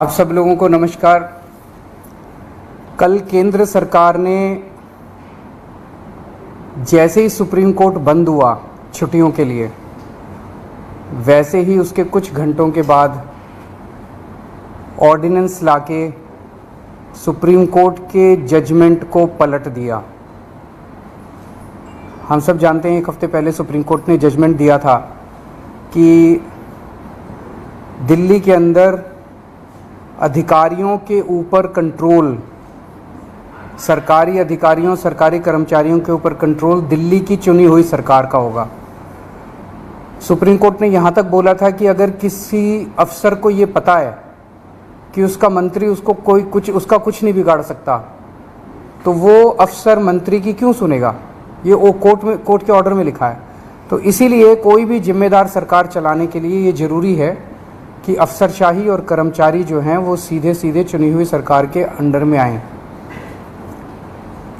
आप सब लोगों को नमस्कार। कल केंद्र सरकार ने जैसे ही सुप्रीम कोर्ट बंद हुआ छुट्टियों के लिए, वैसे ही उसके कुछ घंटों के बाद ऑर्डिनेंस लाके सुप्रीम कोर्ट के जजमेंट को पलट दिया। हम सब जानते हैं एक हफ्ते पहले सुप्रीम कोर्ट ने जजमेंट दिया था कि दिल्ली के अंदर अधिकारियों के ऊपर कंट्रोल, सरकारी अधिकारियों, सरकारी कर्मचारियों के ऊपर कंट्रोल दिल्ली की चुनी हुई सरकार का होगा। सुप्रीम कोर्ट ने यहाँ तक बोला था कि अगर किसी अफसर को ये पता है कि उसका मंत्री उसको उसका कुछ नहीं बिगाड़ सकता, तो वो अफसर मंत्री की क्यों सुनेगा। ये वो कोर्ट के ऑर्डर में लिखा है। तो इसीलिए कोई भी जिम्मेदार सरकार चलाने के लिए ये ज़रूरी है कि अफसरशाही और कर्मचारी जो हैं वो सीधे सीधे चुनी हुई सरकार के अंडर में आएं।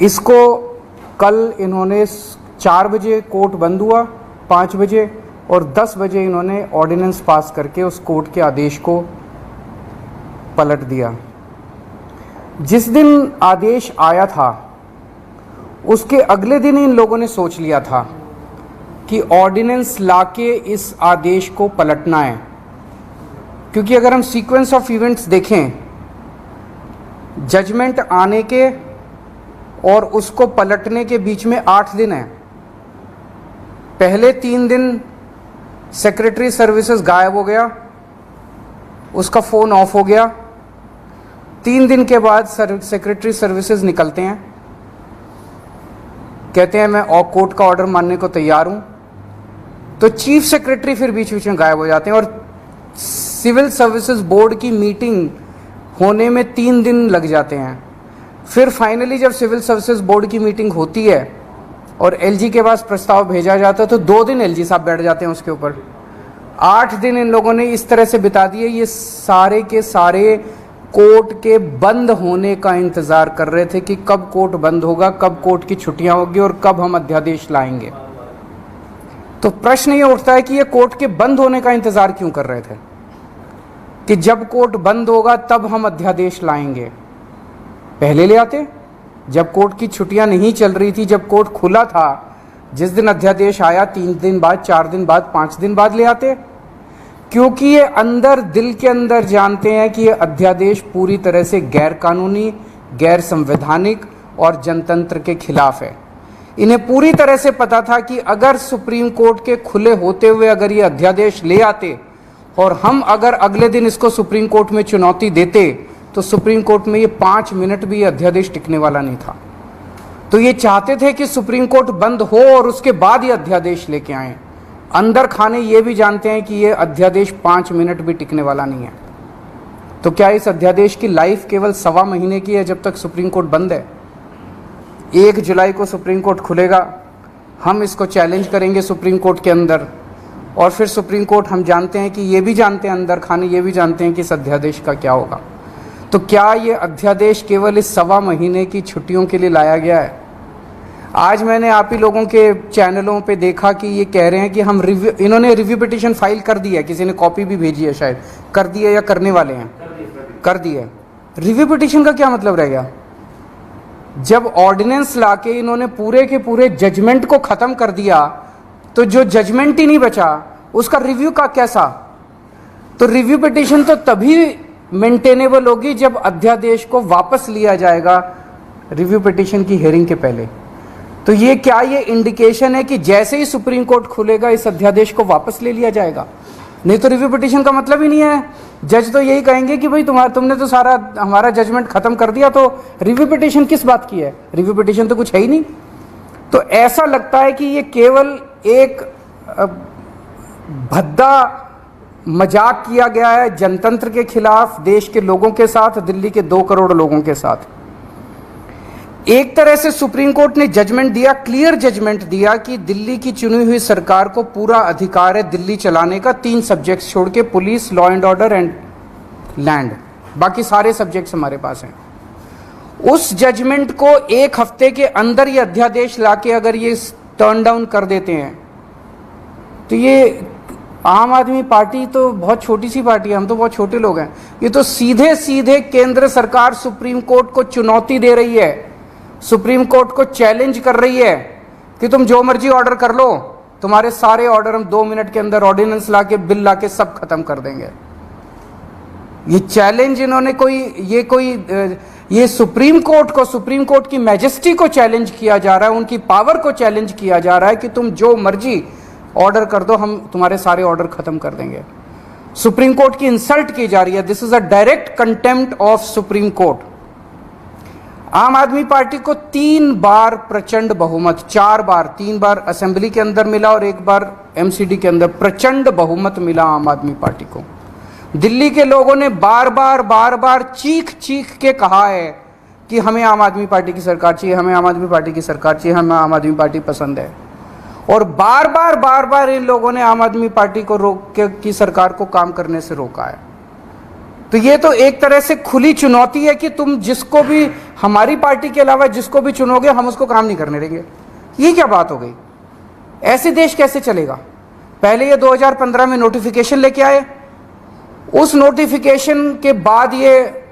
इसको कल इन्होंने 4 बजे कोर्ट बंद हुआ, 5 बजे और 10 बजे इन्होंने ऑर्डिनेंस पास करके उस कोर्ट के आदेश को पलट दिया। जिस दिन आदेश आया था उसके अगले दिन इन लोगों ने सोच लिया था कि ऑर्डिनेंस लाके इस आदेश को पलटना है, क्योंकि अगर हम सीक्वेंस ऑफ इवेंट्स देखें, जजमेंट आने के और उसको पलटने के बीच में 8 दिन है। पहले 3 दिन सेक्रेटरी सर्विसेज गायब हो गया, उसका फ़ोन ऑफ हो गया। 3 दिन के बाद सेक्रेटरी सर्विसेज निकलते हैं, कहते हैं मैं कोर्ट का ऑर्डर मानने को तैयार हूं। तो चीफ सेक्रेटरी फिर बीच बीच में गायब हो जाते हैं और सिविल सर्विसेज बोर्ड की मीटिंग होने में 3 दिन लग जाते हैं। फिर फाइनली जब सिविल सर्विसेज बोर्ड की मीटिंग होती है और एलजी के पास प्रस्ताव भेजा जाता है तो 2 दिन एलजी साहब बैठ जाते हैं उसके ऊपर। 8 दिन इन लोगों ने इस तरह से बिता दिए। ये सारे के सारे कोर्ट के बंद होने का इंतजार कर रहे थे कि कब कोर्ट बंद होगा, कब कोर्ट की छुट्टियां होगी और कब हम अध्यादेश लाएंगे। तो प्रश्न ये उठता है कि ये कोर्ट के बंद होने का इंतजार क्यों कर रहे थे कि जब कोर्ट बंद होगा तब हम अध्यादेश लाएंगे। पहले ले आते, जब कोर्ट की छुट्टियां नहीं चल रही थी, जब कोर्ट खुला था, जिस दिन अध्यादेश आया 3 दिन बाद, 4 दिन बाद, 5 दिन बाद ले आते। क्योंकि ये अंदर दिल के अंदर जानते हैं कि ये अध्यादेश पूरी तरह से गैर कानूनी, गैर संवैधानिक और जनतंत्र के खिलाफ है। इन्हें पूरी तरह से पता था कि अगर सुप्रीम कोर्ट के खुले होते हुए अगर ये अध्यादेश ले आते और हम अगर अगले दिन इसको सुप्रीम कोर्ट में चुनौती देते तो सुप्रीम कोर्ट में ये 5 मिनट भी ये अध्यादेश टिकने वाला नहीं था। तो ये चाहते थे कि सुप्रीम कोर्ट बंद हो और उसके बाद ये अध्यादेश लेके आए। अंदर खाने ये भी जानते हैं कि ये अध्यादेश 5 मिनट भी टिकने वाला नहीं है। तो क्या इस अध्यादेश की लाइफ केवल 1.25 महीने की है जब तक सुप्रीम कोर्ट बंद है? 1 जुलाई को सुप्रीम कोर्ट खुलेगा, हम इसको चैलेंज करेंगे सुप्रीम कोर्ट के अंदर और फिर सुप्रीम कोर्ट, हम जानते हैं कि ये भी जानते हैं अंदर खाने ये भी जानते हैं कि इस अध्यादेश का क्या होगा। तो क्या ये अध्यादेश केवल इस 1.25 महीने की छुट्टियों के लिए लाया गया है? आज मैंने आप ही लोगों के चैनलों पे देखा कि ये कह रहे हैं कि हम इन्होंने रिव्यू पिटीशन फाइल कर दी है, किसी ने कॉपी भी भेजी है, शायद कर दी है या करने वाले हैं, कर दी है। रिव्यू पिटीशन का क्या मतलब रह गया? जब ऑर्डिनेंस लाके इन्होंने पूरे के पूरे जजमेंट को खत्म कर दिया तो जो जजमेंट ही नहीं बचा उसका रिव्यू का कैसा? तो रिव्यू पिटीशन तो तभी मेंटेनेबल होगी जब अध्यादेश को वापस लिया जाएगा रिव्यू पिटीशन की हियरिंग के पहले। तो ये क्या ये इंडिकेशन है कि जैसे ही सुप्रीम कोर्ट खुलेगा इस अध्यादेश को वापस ले लिया जाएगा? नहीं तो रिव्यू पिटीशन का मतलब ही नहीं है। जज तो यही कहेंगे कि भाई तुमने तो सारा हमारा जजमेंट खत्म कर दिया, तो रिव्यू पिटीशन किस बात की है? रिव्यू पिटीशन तो कुछ है ही नहीं। तो ऐसा लगता है कि ये केवल एक भद्दा मजाक किया गया है जनतंत्र के खिलाफ, देश के लोगों के साथ, दिल्ली के 2 करोड़ लोगों के साथ। एक तरह से सुप्रीम कोर्ट ने जजमेंट दिया, क्लियर जजमेंट दिया कि दिल्ली की चुनी हुई सरकार को पूरा अधिकार है दिल्ली चलाने का, 3 सब्जेक्ट्स छोड़ के, police, law and order and land, बाकी सारे सब्जेक्ट्स हमारे पास हैं। उस जजमेंट को 1 हफ्ते के अंदर ये अध्यादेश लाके अगर ये टर्न डाउन कर देते हैं तो ये आम आदमी पार्टी तो बहुत छोटी सी पार्टी है, हम तो बहुत छोटे लोग हैं। ये तो सीधे सीधे केंद्र सरकार सुप्रीम कोर्ट को चुनौती दे रही है, सुप्रीम कोर्ट को चैलेंज कर रही है कि तुम जो मर्जी ऑर्डर कर लो, तुम्हारे सारे ऑर्डर हम 2 मिनट के अंदर ऑर्डिनेंस लाके बिल लाके सब खत्म कर देंगे। ये चैलेंज इन्होंने ये सुप्रीम कोर्ट की मैजेस्टी को चैलेंज किया जा रहा है, उनकी पावर को चैलेंज किया जा रहा है कि तुम जो मर्जी ऑर्डर कर दो, हम तुम्हारे सारे ऑर्डर खत्म कर देंगे। सुप्रीम कोर्ट की इंसल्ट की जा रही है। This is a direct contempt of supreme court. आम आदमी पार्टी को 3 बार प्रचंड बहुमत, 4 बार, 3 बार असेंबली के अंदर मिला और 1 बार एमसीडी के अंदर प्रचंड बहुमत मिला आम आदमी पार्टी को। दिल्ली के लोगों ने बार बार चीख चीख के कहा है कि हमें आम आदमी पार्टी की सरकार चाहिए, हमें आम आदमी पार्टी की सरकार चाहिए, हमें आम आदमी पार्टी पसंद है। और बार बार इन लोगों ने आम आदमी पार्टी को की सरकार को काम करने से रोका है। तो ये तो एक तरह से खुली चुनौती है कि तुम जिसको भी, हमारी पार्टी के अलावा जिसको भी चुनोगे, हम उसको काम नहीं करने देंगे। ये क्या बात हो गई? ऐसे देश कैसे चलेगा? पहले ये 2015 में नोटिफिकेशन लेके आए, उस नोटिफिकेशन के बाद ये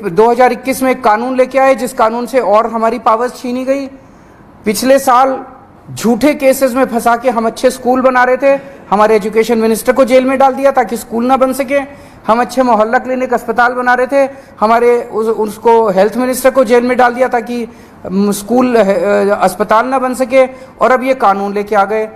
2021 में एक कानून लेके आए, जिस कानून से और हमारी पावर्स छीनी गई। पिछले साल झूठे केसेस में फंसा के हम अच्छे स्कूल बना रहे थे, हमारे एजुकेशन मिनिस्टर को जेल में डाल दिया ताकि स्कूल ना बन सके। हम अच्छे मोहल्ला क्लिनिक अस्पताल बना रहे थे, हमारे उसको हेल्थ मिनिस्टर को जेल में डाल दिया ताकि स्कूल अस्पताल ना बन सके। और अब ये कानून लेके आ गए।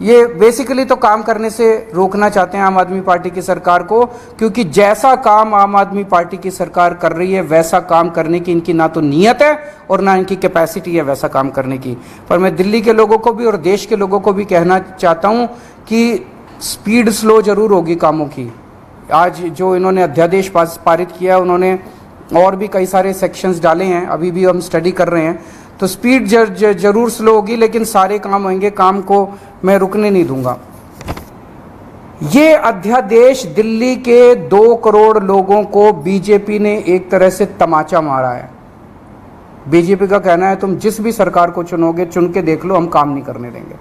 ये बेसिकली तो काम करने से रोकना चाहते हैं आम आदमी पार्टी की सरकार को, क्योंकि जैसा काम आम आदमी पार्टी की सरकार कर रही है वैसा काम करने की इनकी ना तो नीयत है और ना इनकी कैपेसिटी है वैसा काम करने की। पर मैं दिल्ली के लोगों को भी और देश के लोगों को भी कहना चाहता हूं कि स्पीड स्लो जरूर होगी कामों की। आज जो इन्होंने अध्यादेश पारित किया, उन्होंने और भी कई सारे सेक्शंस डाले हैं, अभी भी हम स्टडी कर रहे हैं। तो स्पीड जरूर स्लो होगी, लेकिन सारे काम होंगे, काम को मैं रुकने नहीं दूंगा। ये अध्यादेश दिल्ली के 2 करोड़ लोगों को बीजेपी ने एक तरह से तमाचा मारा है। बीजेपी का कहना है तुम जिस भी सरकार को चुनोगे, चुन के देख लो, हम काम नहीं करने देंगे,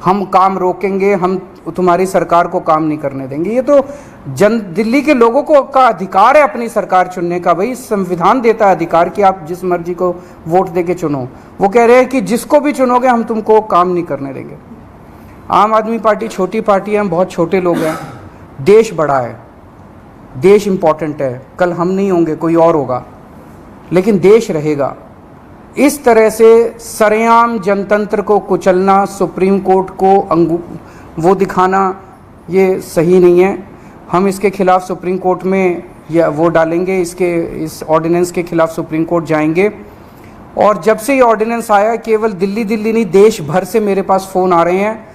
हम काम रोकेंगे, हम तुम्हारी सरकार को काम नहीं करने देंगे। ये तो दिल्ली के लोगों को का अधिकार है अपनी सरकार चुनने का। भाई संविधान देता है अधिकार कि आप जिस मर्जी को वोट देके चुनो। वो कह रहे हैं कि जिसको भी चुनोगे हम तुमको काम नहीं करने देंगे। आम आदमी पार्टी छोटी पार्टी है, हम बहुत छोटे लोग हैं। देश बड़ा है, देश इंपॉर्टेंट है। कल हम नहीं होंगे, कोई और होगा, लेकिन देश रहेगा। इस तरह से सरेआम जनतंत्र को कुचलना, सुप्रीम कोर्ट को वो दिखाना, ये सही नहीं है। हम इसके खिलाफ सुप्रीम कोर्ट में या वो डालेंगे, इस ऑर्डिनेंस के खिलाफ सुप्रीम कोर्ट जाएंगे। और जब से ये ऑर्डिनेंस आया, केवल दिल्ली नहीं देश भर से मेरे पास फ़ोन आ रहे हैं,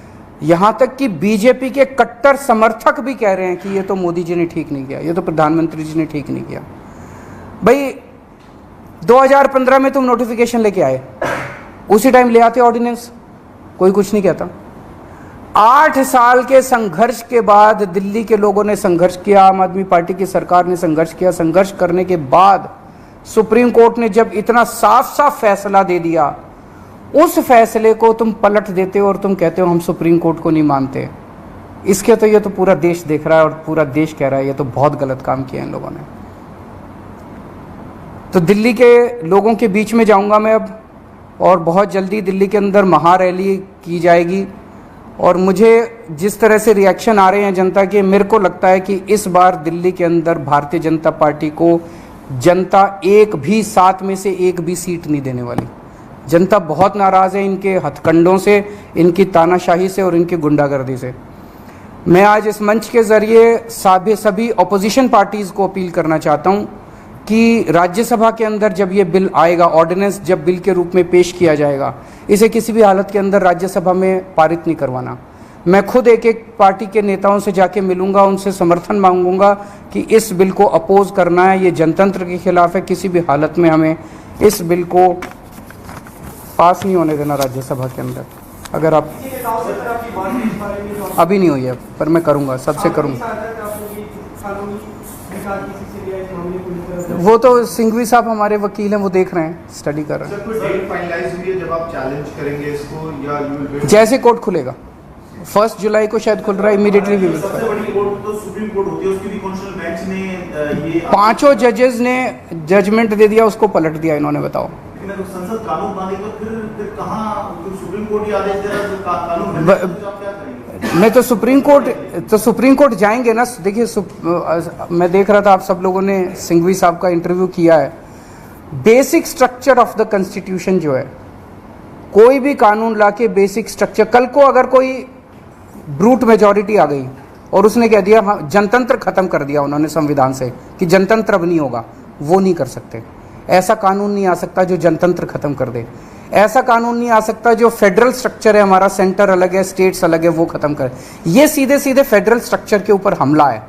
यहाँ तक कि बीजेपी के कट्टर समर्थक भी कह रहे हैं कि ये तो मोदी जी ने ठीक नहीं किया, ये तो प्रधानमंत्री जी ने ठीक नहीं किया। भाई 2015 में तुम नोटिफिकेशन लेके आए, उसी टाइम ले आते ऑर्डिनेंस, कोई कुछ नहीं कहता। 8 साल के संघर्ष के बाद दिल्ली के लोगों ने संघर्ष किया, आम आदमी पार्टी की सरकार ने संघर्ष किया। संघर्ष करने के बाद सुप्रीम कोर्ट ने जब इतना साफ साफ फैसला दे दिया, उस फैसले को तुम पलट देते हो और तुम कहते हो हम सुप्रीम कोर्ट को नहीं मानते। इसके तो ये तो पूरा देश देख रहा है और पूरा देश कह रहा है ये तो बहुत गलत काम किया इन लोगों ने। तो दिल्ली के लोगों के बीच में जाऊंगा मैं अब, और बहुत जल्दी दिल्ली के अंदर महारैली की जाएगी। और मुझे जिस तरह से रिएक्शन आ रहे हैं जनता के, मेरे को लगता है कि इस बार दिल्ली के अंदर भारतीय जनता पार्टी को जनता 7 में से 1 भी सीट नहीं देने वाली। जनता बहुत नाराज़ है इनके हथकंडों से, इनकी तानाशाही से और इनकी गुंडागर्दी से। मैं आज इस मंच के ज़रिए सभी अपोजिशन पार्टीज़ को अपील करना चाहता हूँ कि राज्यसभा के अंदर जब ये बिल आएगा, ऑर्डिनेंस जब बिल के रूप में पेश किया जाएगा, इसे किसी भी हालत के अंदर राज्यसभा में पारित नहीं करवाना। मैं खुद एक पार्टी के नेताओं से जाके मिलूंगा, उनसे समर्थन मांगूंगा कि इस बिल को अपोज करना है, ये जनतंत्र के खिलाफ है। किसी भी हालत में हमें इस बिल को पास नहीं होने देना राज्यसभा के अंदर। अगर आप अभी नहीं हुई है, पर मैं करूँगा, सबसे करूँगा। वो तो सिंघवी साहब हमारे वकील हैं, वो देख रहे हैं, स्टडी कर रहे हैं। सर, कोई डेट फाइनलाइज हुई है जब आप चैलेंज करेंगे इसको, या यू विल वेट? जैसे कोर्ट खुलेगा, 1 जुलाई को शायद खुल रहा है, इमीडिएटली भी सबसे बड़ी कोर्ट तो सुप्रीम कोर्ट होती है, उसकी भी कॉन्स्टिट्यूशनल बेंच ने ये 5 जजेस ने जजमेंट दे दिया, उसको पलट दिया इन्होंने। बताओ, लेकिन अगर संसद कानून बने तो फिर कहाँ सुप्रीम कोर्ट ही आदेश दे रहा है तो कानून बने तो आप क्या करेंगे? नहीं तो सुप्रीम कोर्ट जाएंगे ना। देखिए, मैं देख रहा था आप सब लोगों ने सिंघवी साहब का इंटरव्यू किया है। Basic structure of the constitution जो है, कोई भी कानून लाके बेसिक स्ट्रक्चर, कल को अगर कोई ब्रूट मेजॉरिटी आ गई और उसने कह दिया हाँ, जनतंत्र खत्म कर दिया उन्होंने संविधान से कि जनतंत्र अब नहीं होगा, वो नहीं कर सकते। ऐसा कानून नहीं आ सकता जो जनतंत्र खत्म कर दे। ऐसा कानून नहीं आ सकता जो फेडरल स्ट्रक्चर है हमारा, सेंटर अलग है, स्टेट्स अलग है, वो खत्म करे। ये सीधे सीधे फेडरल स्ट्रक्चर के ऊपर हमला है।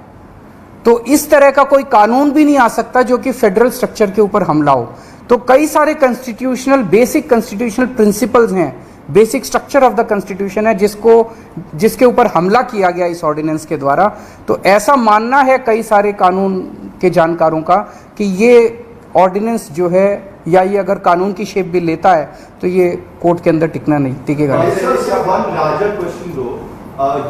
तो इस तरह का कोई कानून भी नहीं आ सकता जो कि फेडरल स्ट्रक्चर के ऊपर हमला हो। तो कई सारे बेसिक कॉन्स्टिट्यूशनल प्रिंसिपल्स हैं, basic structure of the constitution है जिसके ऊपर हमला किया गया इस ऑर्डिनेंस के द्वारा। तो ऐसा मानना है कई सारे कानून के जानकारों का कि ये ऑर्डिनेंस जो है, या ये अगर कानून की शेप भी लेता है तो ये कोर्ट के अंदर टिकेगा नहीं।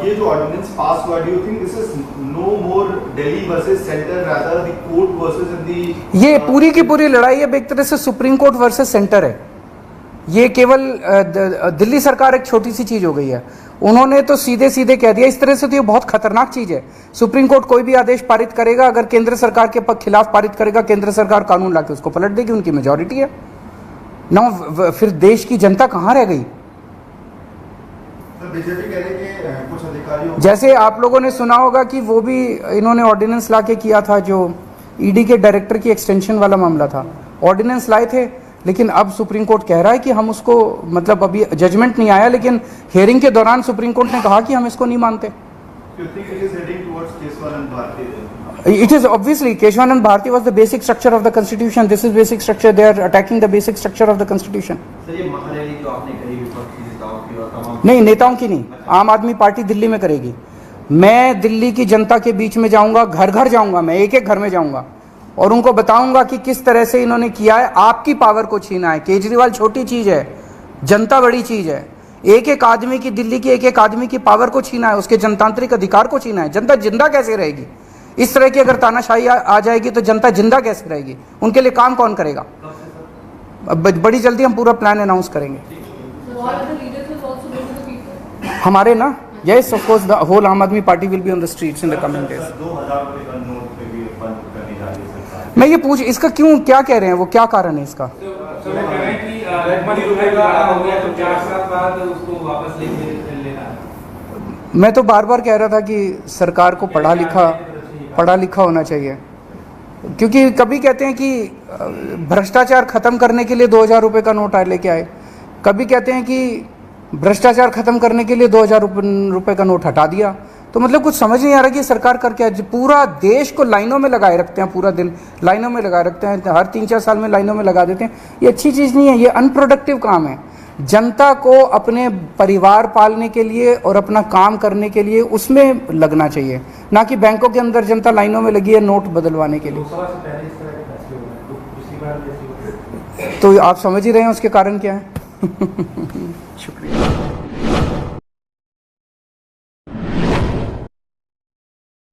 ये जो ऑर्डिनेंस पास हुआ, do you think this is no more Delhi versus centre, rather the court versus the ये पूरी की पूरी लड़ाई है एक तरह से सुप्रीम कोर्ट वर्सेस सेंटर है। ये केवल दिल्ली सरकार एक छोटी सी चीज हो गई है। उन्होंने तो सीधे सीधे कह दिया। इस तरह से तो ये बहुत खतरनाक चीज है। सुप्रीम कोर्ट कोई भी आदेश पारित करेगा, अगर केंद्र सरकार के खिलाफ पारित करेगा, केंद्र सरकार कानून लाके उसको पलट देगी, उनकी मेजॉरिटी है ना। फिर देश की जनता कहां रह गई? बीजेपी कह रही है कि कुछ अधिकारियों, जैसे आप लोगों ने सुना होगा कि वो भी इन्होंने ऑर्डिनेंस लाके किया था, जो ईडी के डायरेक्टर की एक्सटेंशन वाला मामला था। ऑर्डिनेंस लाए थे, लेकिन अब सुप्रीम कोर्ट कह रहा है कि हम उसको, मतलब अभी जजमेंट नहीं आया, लेकिन हियरिंग के दौरान सुप्रीम कोर्ट ने कहा कि हम इसको नहीं मानते। It is obviously Keshwanand Bharati was the basic structure of the constitution. This is basic structure. They are attacking the basic structure of the constitution. Sir, ये महारैली जो आपने कही विपक्ष की नेताओं की और तमाम, नहीं, नेताओं की नहीं, आम आदमी पार्टी दिल्ली में करेगी। मैं दिल्ली की जनता के बीच में जाऊंगा, घर घर जाऊंगा, मैं एक एक घर में जाऊंगा और उनको बताऊंगा कि किस तरह से इन्होंने किया है। आपकी पावर को छीना है। केजरीवाल छोटी चीज है, जनता बड़ी चीज है। एक एक आदमी की, दिल्ली की एक एक आदमी की पावर को छीना है, उसके जनतांत्रिक अधिकार को छीना है। जनता जिंदा कैसे रहेगी? इस तरह की अगर तानाशाही आ जाएगी तो जनता जिंदा कैसे रहेगी? उनके लिए काम कौन करेगा? बड़ी जल्दी हम पूरा प्लान अनाउंस करेंगे। हमारे ना, yes of course, the whole Aam Aadmi Party will be on the streets in the coming days. मैं ये पूछ, इसका क्यों, क्या कह रहे हैं वो, क्या कारण है इसका? मैं तो बार बार कह रहा था कि सरकार को पढ़ा लिखा होना चाहिए, क्योंकि कभी कहते हैं कि भ्रष्टाचार खत्म करने के लिए 2000 रुपये का नोट लेके आए, कभी कहते हैं कि भ्रष्टाचार खत्म करने के लिए 2000 रुपये का नोट हटा दिया। तो मतलब कुछ समझ नहीं आ रहा कि सरकार कर क्या। पूरा देश को लाइनों में लगाए रखते हैं, पूरा दिन लाइनों में लगाए रखते हैं, हर 3-4 साल में लाइनों में लगा देते हैं। ये अच्छी चीज़ नहीं है, ये अनप्रोडक्टिव काम है। जनता को अपने परिवार पालने के लिए और अपना काम करने के लिए उसमें लगना चाहिए, ना कि बैंकों के अंदर जनता लाइनों में लगी है नोट बदलवाने के लिए। तो आप समझ ही रहे हैं उसके कारण क्या है। शुक्रिया।